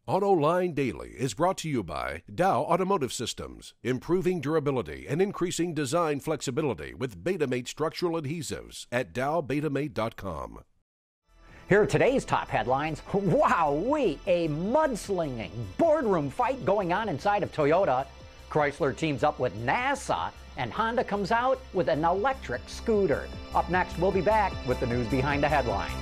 Autoline Daily is brought to you by Dow Automotive Systems, improving durability and increasing design flexibility with Betamate structural adhesives at dowbetamate.com. Here are today's top headlines. Wowee! A mudslinging boardroom fight going on inside of Toyota. Chrysler teams up with NASA, and Honda comes out with an electric scooter. Up next, we'll be back with the news behind the headlines.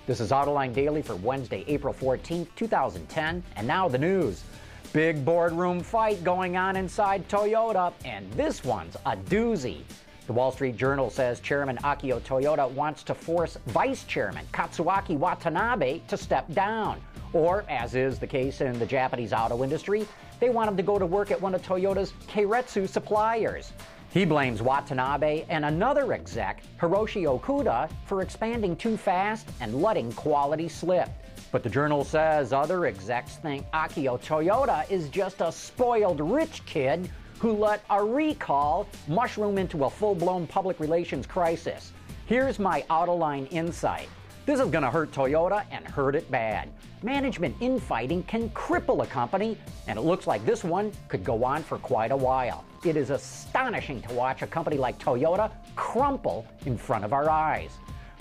This is Autoline Daily for Wednesday, April 14th, 2010, and now the news. Big boardroom fight going on inside Toyota, and this one's a doozy. The Wall Street Journal says Chairman Akio Toyoda wants to force Vice Chairman Katsuaki Watanabe to step down. Or, as is the case in the Japanese auto industry, they want him to go to work at one of Toyota's CHERY suppliers. He blames Watanabe and another exec, Hiroshi Okuda, for expanding too fast and letting quality slip. But the Journal says other execs think Akio Toyoda is just a spoiled rich kid who let a recall mushroom into a full-blown public relations crisis. Here's my Autoline insight. This is going to hurt Toyota and hurt it bad. Management infighting can cripple a company, and it looks like this one could go on for quite a while. It is astonishing to watch a company like Toyota crumple in front of our eyes.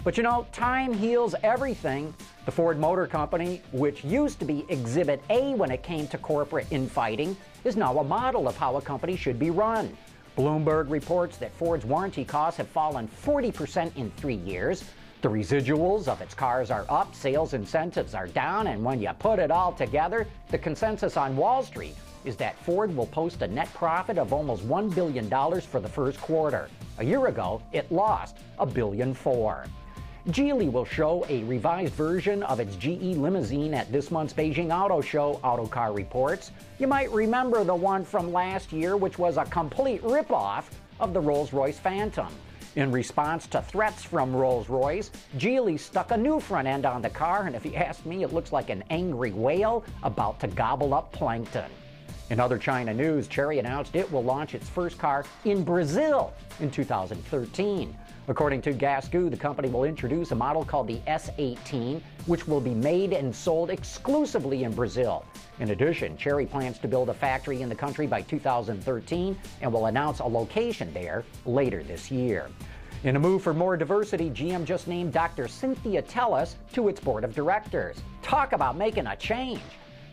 But you know, time heals everything. The Ford Motor Company, which used to be Exhibit A when it came to corporate infighting, is now a model of how a company should be run. Bloomberg reports that Ford's warranty costs have fallen 40% in 3 years. The residuals of its cars are up, sales incentives are down, and when you put it all together, the consensus on Wall Street is that Ford will post a net profit of almost $1 billion for the first quarter. A year ago, it lost $1.4 billion. Geely will show a revised version of its GE limousine at this month's Beijing Auto Show, Autocar reports. You might remember the one from last year, which was a complete ripoff of the Rolls-Royce Phantom. In response to threats from Rolls-Royce, Geely stuck a new front end on the car, and if you ask me, it looks like an angry whale about to gobble up plankton. In other China news, CHERY announced it will launch its first car in Brazil in 2013. According to Gasgoo, the company will introduce a model called the S18, which will be made and sold exclusively in Brazil. In addition, CHERY plans to build a factory in the country by 2013 and will announce a location there later this year. In a move for more diversity, GM just named Dr. Cynthia Tellis to its board of directors. Talk about making a change.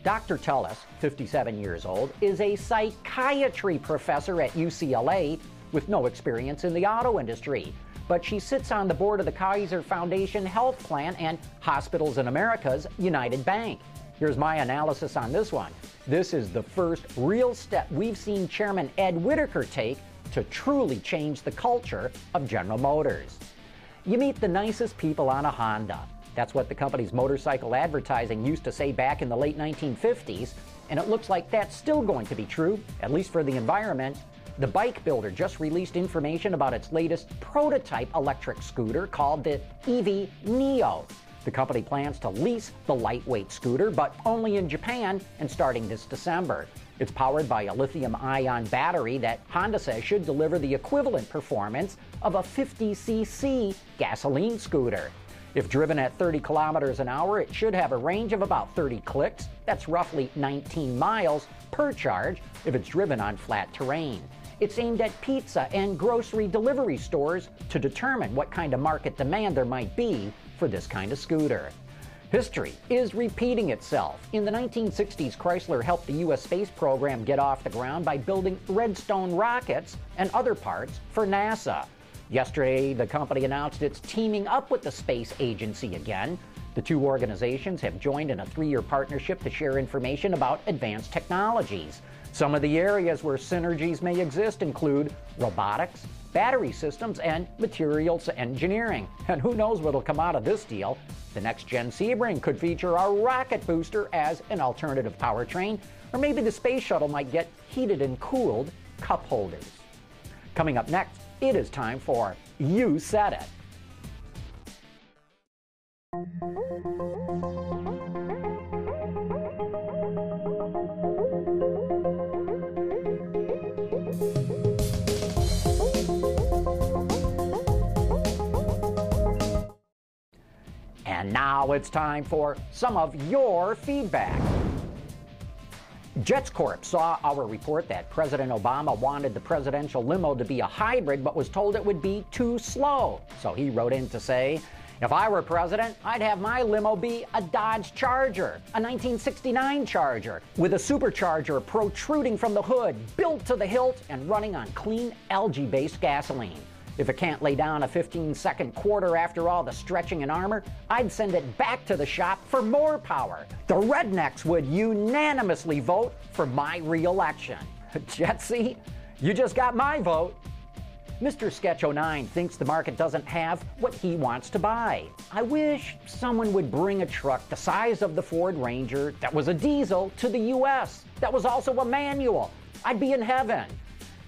Dr. Tellis, 57 years old, is a psychiatry professor at UCLA with no experience in the auto industry. But she sits on the board of the Kaiser Foundation Health Plan and Hospitals in America's United Bank. Here's my analysis on this one. This is the first real step we've seen Chairman Ed Whittaker take to truly change the culture of General Motors. You meet the nicest people on a Honda. That's what the company's motorcycle advertising used to say back in the late 1950s, and it looks like that's still going to be true, at least for the environment. The bike builder just released information about its latest prototype electric scooter called the EV Neo. The company plans to lease the lightweight scooter, but only in Japan and starting this December. It's powered by a lithium-ion battery that Honda says should deliver the equivalent performance of a 50cc gasoline scooter. If driven at 30 kilometers an hour, it should have a range of about 30 clicks. That's roughly 19 miles per charge if it's driven on flat terrain. It's aimed at pizza and grocery delivery stores to determine what kind of market demand there might be for this kind of scooter. History is repeating itself. In the 1960s, Chrysler helped the U.S. space program get off the ground by building Redstone rockets and other parts for NASA. Yesterday, the company announced it's teaming up with the space agency again. The two organizations have joined in a 3-year partnership to share information about advanced technologies. Some of the areas where synergies may exist include robotics, battery systems, and materials engineering. And who knows what'll come out of this deal? The next-gen Sebring could feature a rocket booster as an alternative powertrain, or maybe the space shuttle might get heated and cooled cup holders. Coming up next, it is time for You Said It. And now it's time for some of your feedback. Jets Corp saw our report that President Obama wanted the presidential limo to be a hybrid but was told it would be too slow. So he wrote in to say, if I were president, I'd have my limo be a Dodge Charger, a 1969 Charger, with a supercharger protruding from the hood, built to the hilt, and running on clean algae-based gasoline. If it can't lay down a 15-second quarter after all the stretching and armor, I'd send it back to the shop for more power. The rednecks would unanimously vote for my re-election. Jetsy, you just got my vote. Mr. Sketch09 thinks the market doesn't have what he wants to buy. I wish someone would bring a truck the size of the Ford Ranger that was a diesel to the U.S. that was also a manual. I'd be in heaven.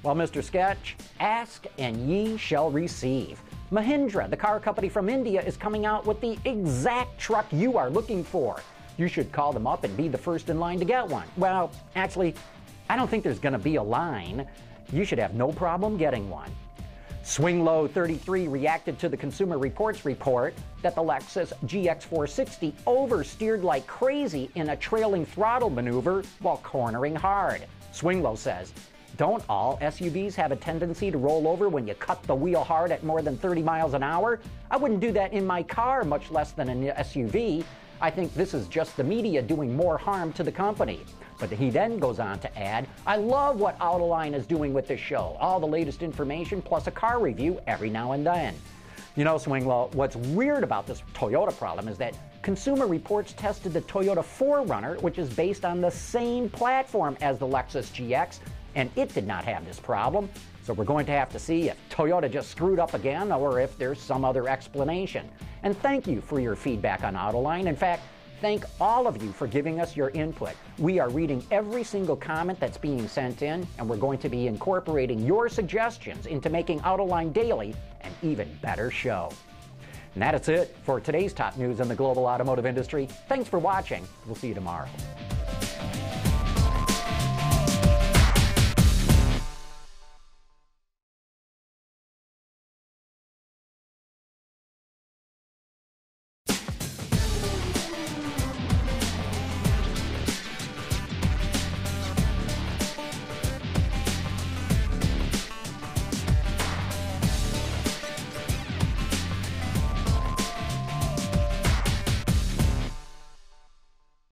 Well, Mr. Sketch, ask and ye shall receive. Mahindra, the car company from India, is coming out with the exact truck you are looking for. You should call them up and be the first in line to get one. Well, actually, I don't think there's going to be a line. You should have no problem getting one. Swing Low 33 reacted to the Consumer Reports report that the Lexus GX460 oversteered like crazy in a trailing throttle maneuver while cornering hard. Swing Low says, don't all SUVs have a tendency to roll over when you cut the wheel hard at more than 30 miles an hour? I wouldn't do that in my car, much less than an SUV. I think this is just the media doing more harm to the company. But he then goes on to add, I love what Autoline is doing with this show. All the latest information plus a car review every now and then. You know, Swing Low, what's weird about this Toyota problem is that Consumer Reports tested the Toyota 4Runner, which is based on the same platform as the Lexus GX, and it did not have this problem. So we're going to have to see if Toyota just screwed up again or if there's some other explanation. And thank you for your feedback on Autoline. In fact, thank all of you for giving us your input. We are reading every single comment that's being sent in, and we're going to be incorporating your suggestions into making Autoline Daily an even better show. And that is it for today's top news in the global automotive industry. Thanks for watching. We'll see you tomorrow.